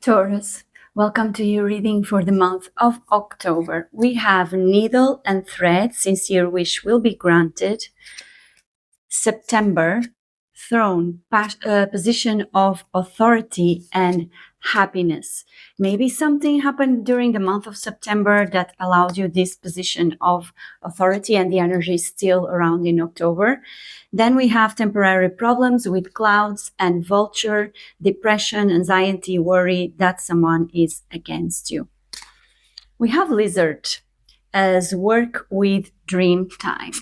Taurus, welcome to your reading for the month of October. We have needle and thread, sincere wish will be granted. September, throne, position of authority and happiness. Maybe something happened during the month of September that allowed you this position of authority, and the energy is still around in October. Then we have temporary problems with clouds and vulture, depression, anxiety, worry that someone is against you. We have lizard as work with dream time.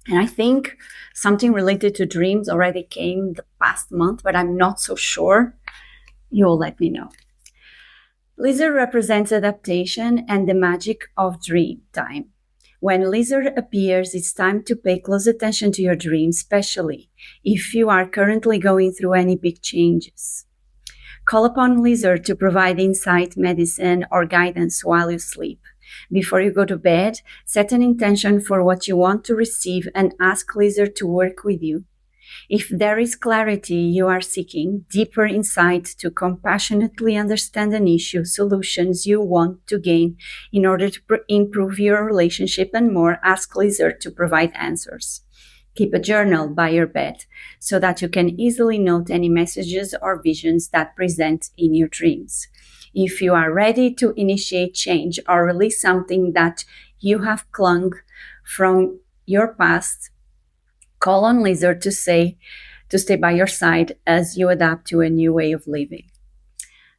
And I think something related to dreams already came the past month, but I'm not so sure. You'll let me know. Lizard represents adaptation and the magic of dream time. When lizard appears, it's time to pay close attention to your dreams, especially if you are currently going through any big changes. Call upon lizard to provide insight, medicine, or guidance while you sleep. Before you go to bed, set an intention for what you want to receive and ask lizard to work with you. If there is clarity you are seeking, deeper insight to compassionately understand an issue, solutions you want to gain in order to improve your relationship and more, ask lizard to provide answers. Keep a journal by your bed so that you can easily note any messages or visions that present in your dreams. If you are ready to initiate change or release something that you have clung from your past, call on lizard to stay by your side as you adapt to a new way of living.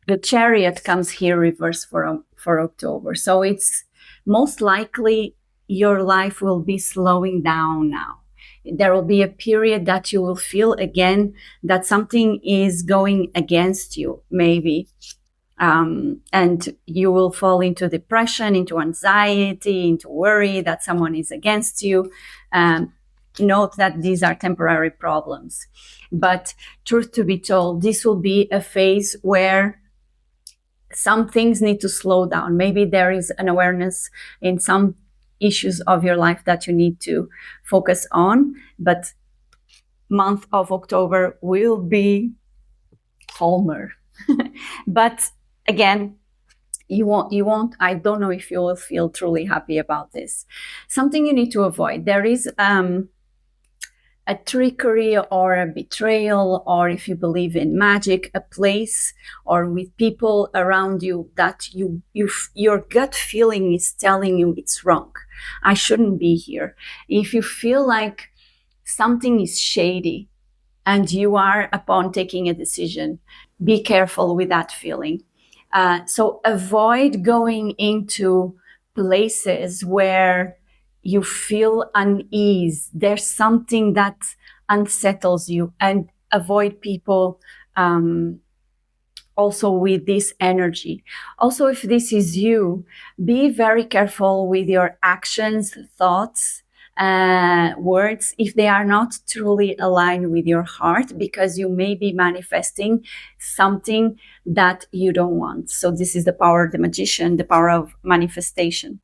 The chariot comes here reversed for October. So it's most likely your life will be slowing down now. There will be a period that you will feel again that something is going against you, maybe. And you will fall into depression, into anxiety, into worry that someone is against you. Note that these are temporary problems. But truth to be told, this will be a phase where some things need to slow down. Maybe there is an awareness in some issues of your life that you need to focus on. But month of October will be calmer. But again, you won't, I don't know if you will feel truly happy about this. Something you need to avoid. There is a trickery or a betrayal, or if you believe in magic, a place or with people around you that your gut feeling is telling you it's wrong. I shouldn't be here. If you feel like something is shady and you are upon taking a decision, be careful with that feeling. So avoid going into places where you feel unease. There's something that unsettles you, and avoid people also with this energy. Also, if this is you, be very careful with your actions, thoughts, words, if they are not truly aligned with your heart, because you may be manifesting something that you don't want. So this is the power of the magician, the power of manifestation.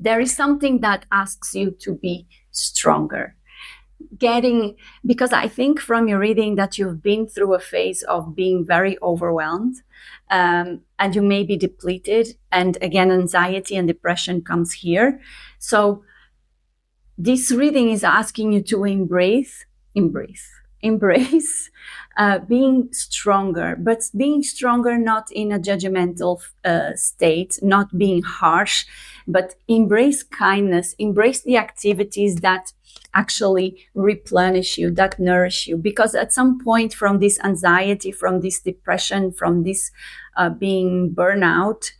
There is something that asks you to be stronger. Because I think from your reading that you've been through a phase of being very overwhelmed, and you may be depleted. And again, anxiety and depression comes here. So this reading is asking you to embrace being stronger, but being stronger not in a judgmental state, not being harsh, but embrace kindness, embrace the activities that actually replenish you, that nourish you. Because at some point from this anxiety, from this depression, from this being burnout,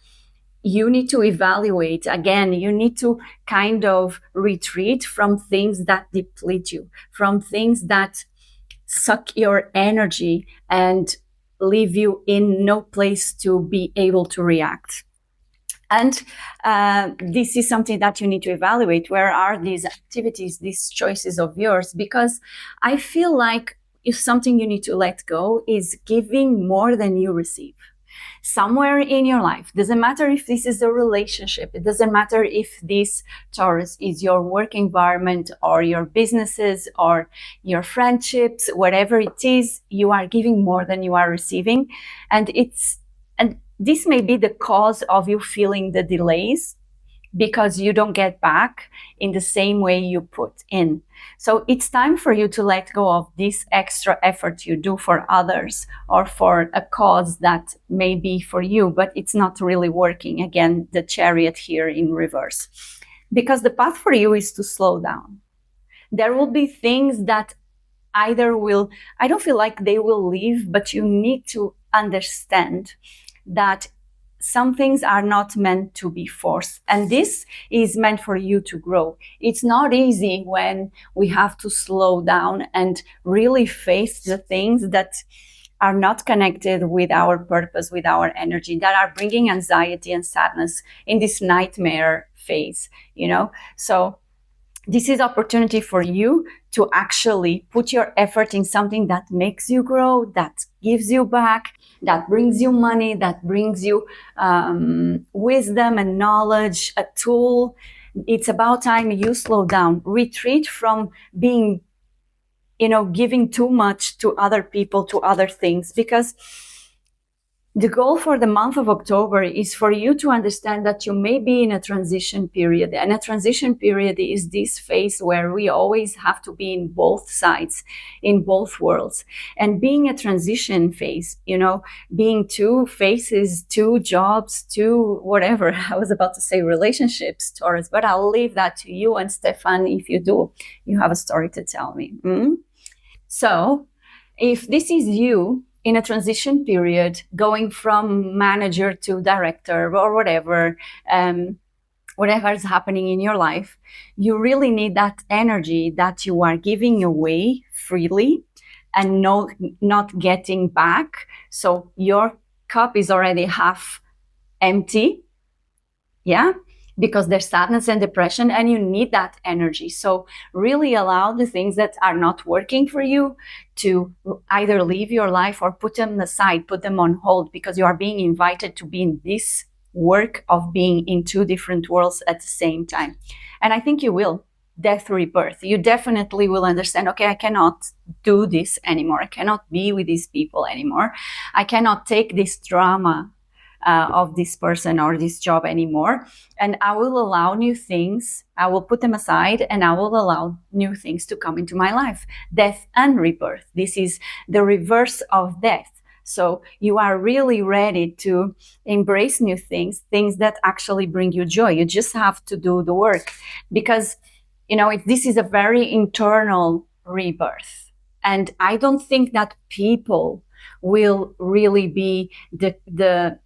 you need to evaluate. Again, you need to kind of retreat from things that deplete you, from things that suck your energy and leave you in no place to be able to react. And this is something that you need to evaluate. Where are these activities, these choices of yours? Because I feel like if something you need to let go is giving more than you receive. Somewhere in your life, doesn't matter if this is a relationship, it doesn't matter if this Taurus is your work environment or your businesses or your friendships, whatever it is, you are giving more than you are receiving. And it's And this may be the cause of you feeling the delays, because you don't get back in the same way you put in. So it's time for you to let go of this extra effort you do for others or for a cause that may be for you, but it's not really working. Again, the Chariot here in reverse. Because the path for you is to slow down. There will be things that either will, I don't feel like they will leave, but you need to understand that some things are not meant to be forced. And this is meant for you to grow. It's not easy when we have to slow down and really face the things that are not connected with our purpose, with our energy, that are bringing anxiety and sadness in this nightmare phase, So this is opportunity for you to actually put your effort in something that makes you grow, that gives you back, that brings you money, that brings you wisdom and knowledge, a tool. It's about time you slow down, retreat from being, giving too much to other people, to other things, because the goal for the month of October is for you to understand that you may be in a transition period. And a transition period is this phase where we always have to be in both sides, in both worlds. And being a transition phase, being two faces, two jobs, two whatever. I was about to say relationships, Taurus, but I'll leave that to you and Stefan. If you do, you have a story to tell me. So if this is you, in a transition period, going from manager to director or whatever is happening in your life, you really need that energy that you are giving away freely and not getting back. So your cup is already half empty. Yeah. Because there's sadness and depression and you need that energy. So really allow the things that are not working for you to either leave your life or put them aside, put them on hold, because you are being invited to be in this work of being in two different worlds at the same time. And I think you will. Death, rebirth. You definitely will understand, okay, I cannot do this anymore. I cannot be with these people anymore. I cannot take this drama of this person or this job anymore. And I will allow new things. I will put them aside and I will allow new things to come into my life. Death and rebirth. This is the reverse of death. So you are really ready to embrace new things that actually bring you joy. You just have to do the work, because, this is a very internal rebirth. And I don't think that people will really be the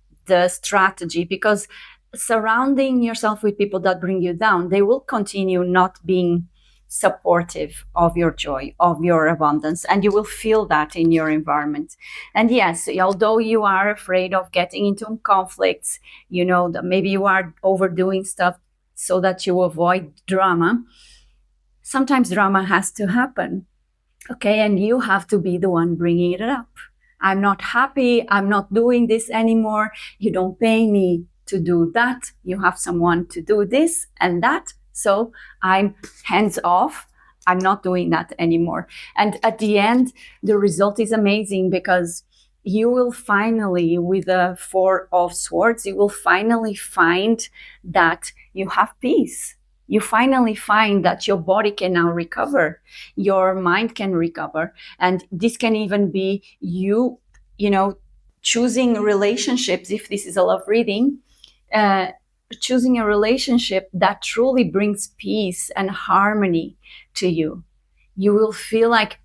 strategy, because surrounding yourself with people that bring you down, they will continue not being supportive of your joy, of your abundance, and you will feel that in your environment. And yes, although you are afraid of getting into conflicts, that maybe you are overdoing stuff so that you avoid drama, sometimes drama has to happen. Okay, and you have to be the one bringing it up. I'm not happy. I'm not doing this anymore. You don't pay me to do that. You have someone to do this and that. So I'm hands off. I'm not doing that anymore. And at the end, the result is amazing, because you will finally, with the Four of Swords, you will finally find that you have peace. You finally find that your body can now recover, your mind can recover. And this can even be you, choosing relationships, if this is a love reading, choosing a relationship that truly brings peace and harmony to you. You will feel like,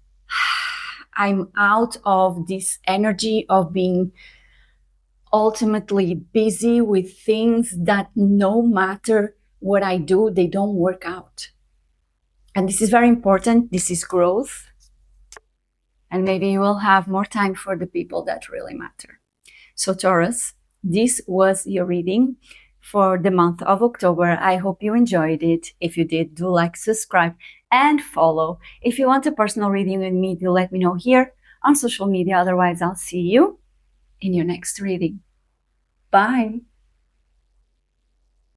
I'm out of this energy of being ultimately busy with things that no matter what I do, they don't work out. And this is very important. This is growth. And maybe you will have more time for the people that really matter. So Taurus, this was your reading for the month of October. I hope you enjoyed it. If you did, do like, subscribe, and follow. If you want a personal reading with me, do let me know here on social media. Otherwise, I'll see you in your next reading. Bye.